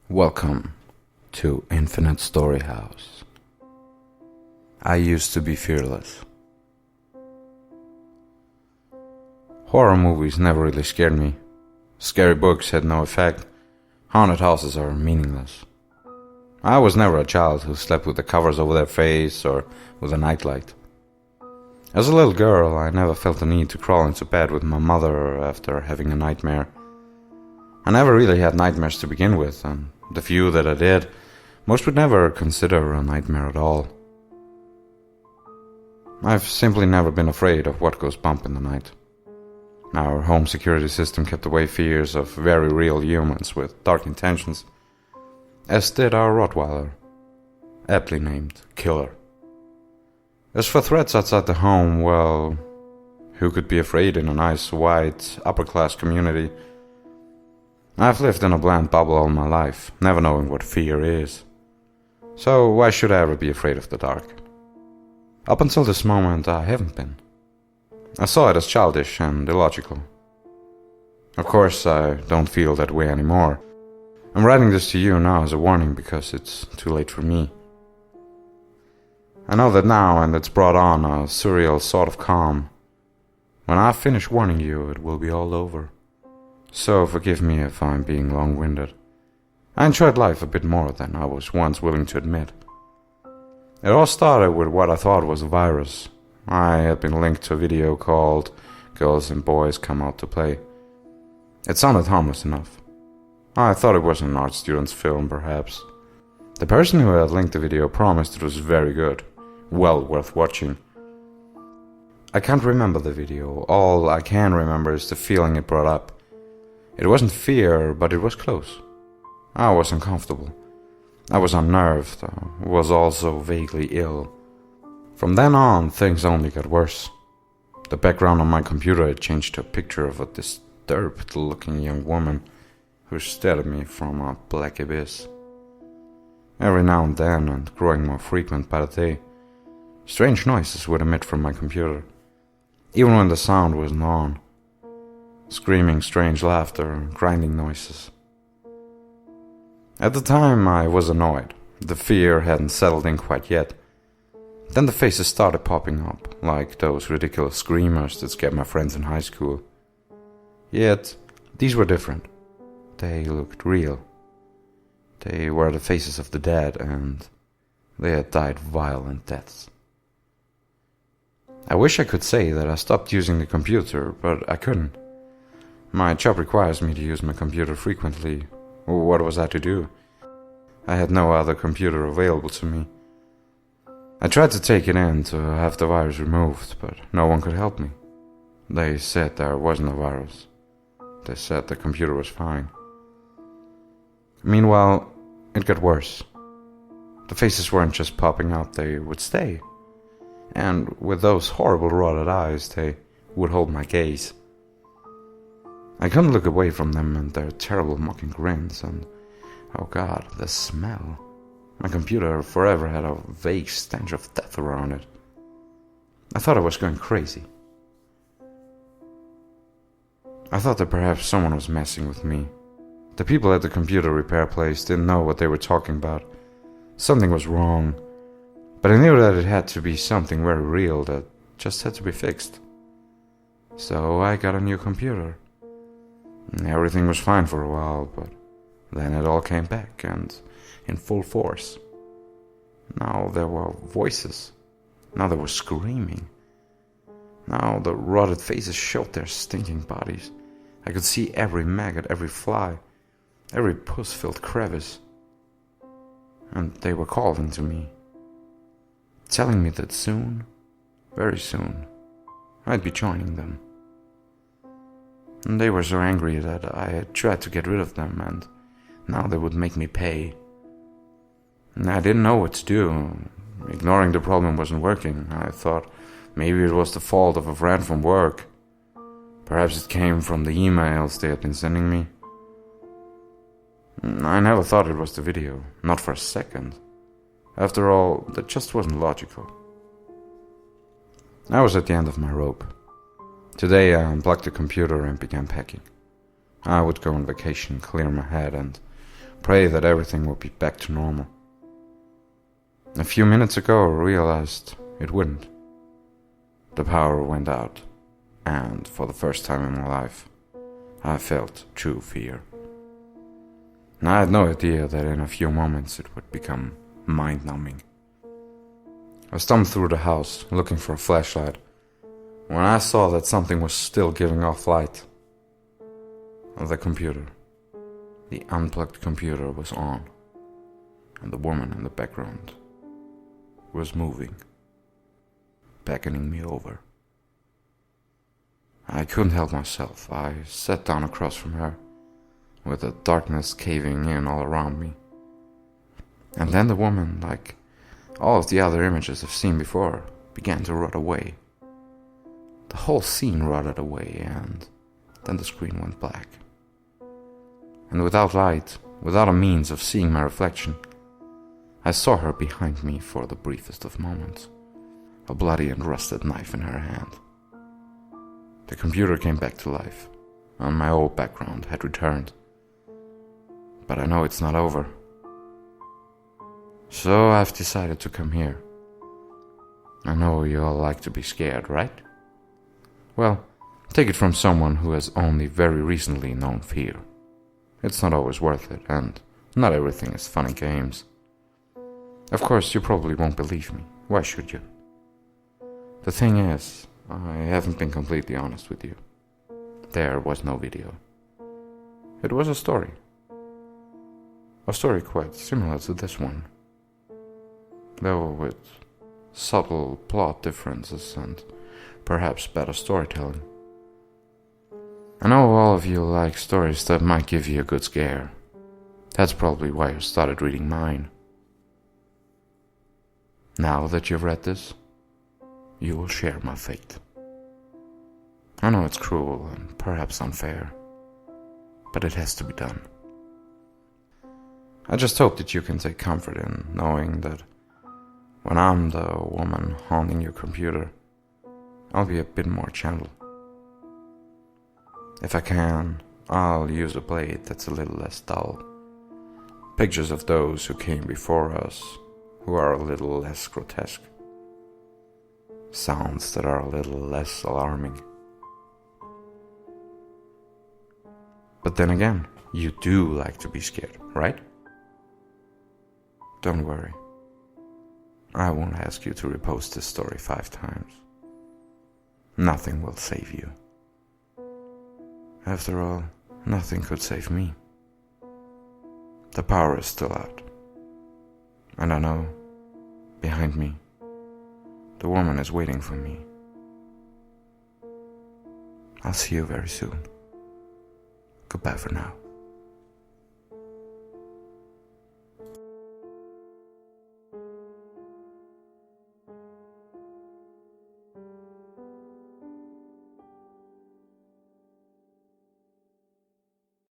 Welcome to infinitestoryhouse. I used to be fearless. Horror movies never really scared me. Scary books had no effect. Haunted houses are meaningless. I was never a child who slept with the covers over their face or with a nightlight. As a little girl, I never felt the need to crawl into bed with my mother after having a nightmare. I never really had nightmares to begin with, and the few that I did, most would never consider a nightmare at all. I've simply never been afraid of what goes bump in the night. Our home security system kept away fears of very real humans with dark intentions, as did our Rottweiler, aptly named Killer. As for threats outside the home, well, who could be afraid in a nice, white, upper-class community? I've lived in a bland bubble all my life, never knowing what fear is. So why should I ever be afraid of the dark? Up until this moment, I haven't been. I saw it as childish and illogical. Of course, I don't feel that way anymore. I'm writing this to you now as a warning because it's too late for me. I know that now, and it's brought on a surreal sort of calm. When I finish warning you, it will be all over. So forgive me if I'm being long-winded. I enjoyed life a bit more than I was once willing to admit. It all started with what I thought was a virus. I had been linked to a video called Girls and Boys Come Out to Play. It sounded harmless enough. I thought it was an art student's film, perhaps. The person who had linked the video promised it was very good, well worth watching. I can't remember the video. All I can remember is the feeling it brought up. It wasn't fear, but it was close. I was uncomfortable. I was unnerved. I was also vaguely ill. From then on, things only got worse. The background on my computer had changed to a picture of a disturbed-looking young woman who stared at me from a black abyss. Every now and then, and growing more frequent by the day, strange noises would emit from my computer, even when the sound wasn't on. Screaming, strange laughter, grinding noises. At the time, I was annoyed. The fear hadn't settled in quite yet. Then the faces started popping up, like those ridiculous screamers that scared my friends in high school. Yet, these were different. They looked real. They were the faces of the dead, and they had died violent deaths. I wish I could say that I stopped using the computer, but I couldn't. My job requires me to use my computer frequently. What was I to do? I had no other computer available to me. I tried to take it in to have the virus removed, but no one could help me. They said there wasn't a virus. They said the computer was fine. Meanwhile, it got worse. The faces weren't just popping up, they would stay. And with those horrible rotted eyes, they would hold my gaze. I couldn't look away from them and their terrible mocking grins, and oh god, the smell. My computer forever had a vague stench of death around it. I thought I was going crazy. I thought that perhaps someone was messing with me. The people at the computer repair place didn't know what they were talking about. Something was wrong, but I knew that it had to be something very real that just had to be fixed. So I got a new computer. Everything was fine for a while, but then it all came back, and in full force. Now there were voices. Now there was screaming. Now the rotted faces showed their stinking bodies. I could see every maggot, every fly, every pus-filled crevice. And they were calling to me, telling me that soon, very soon, I'd be joining them. And they were so angry that I had tried to get rid of them, and now they would make me pay. And I didn't know what to do. Ignoring the problem wasn't working. I thought maybe it was the fault of a friend from work. Perhaps it came from the emails they had been sending me. I never thought it was the video, not for a second. After all, that just wasn't logical. I was at the end of my rope. Today I unplugged the computer and began packing. I would go on vacation, clear my head, and pray that everything would be back to normal. A few minutes ago I realized it wouldn't. The power went out, and for the first time in my life, I felt true fear. And I had no idea that in a few moments it would become mind-numbing. I stumped through the house, looking for a flashlight, when I saw that something was still giving off light. The computer. The unplugged computer was on, and the woman in the background was moving, beckoning me over. I couldn't help myself. I sat down across from her, with the darkness caving in all around me. And then the woman, like all of the other images I've seen before, began to rot away. The whole scene rotted away, and then the screen went black. And without light, without a means of seeing my reflection, I saw her behind me for the briefest of moments, a bloody and rusted knife in her hand. The computer came back to life, and my old background had returned. But I know it's not over. So I've decided to come here. I know you all like to be scared, right? Well, take it from someone who has only very recently known fear. It's not always worth it, and not everything is fun and games. Of course, you probably won't believe me. Why should you? The thing is, I haven't been completely honest with you. There was no video. It was a story. A story quite similar to this one, though with subtle plot differences and perhaps better storytelling. I know all of you like stories that might give you a good scare. That's probably why you started reading mine. Now that you've read this, you will share my fate. I know it's cruel and perhaps unfair, but it has to be done. I just hope that you can take comfort in knowing that when I'm the woman haunting your computer, I'll be a bit more gentle. If I can, I'll use a blade that's a little less dull. Pictures of those who came before us, who are a little less grotesque. Sounds that are a little less alarming. But then again, you do like to be scared, right? Don't worry. I won't ask you to repost this story 5 times. Nothing will save you. After all, nothing could save me. The power is still out. And I know, behind me, the woman is waiting for me. I'll see you very soon. Goodbye for now.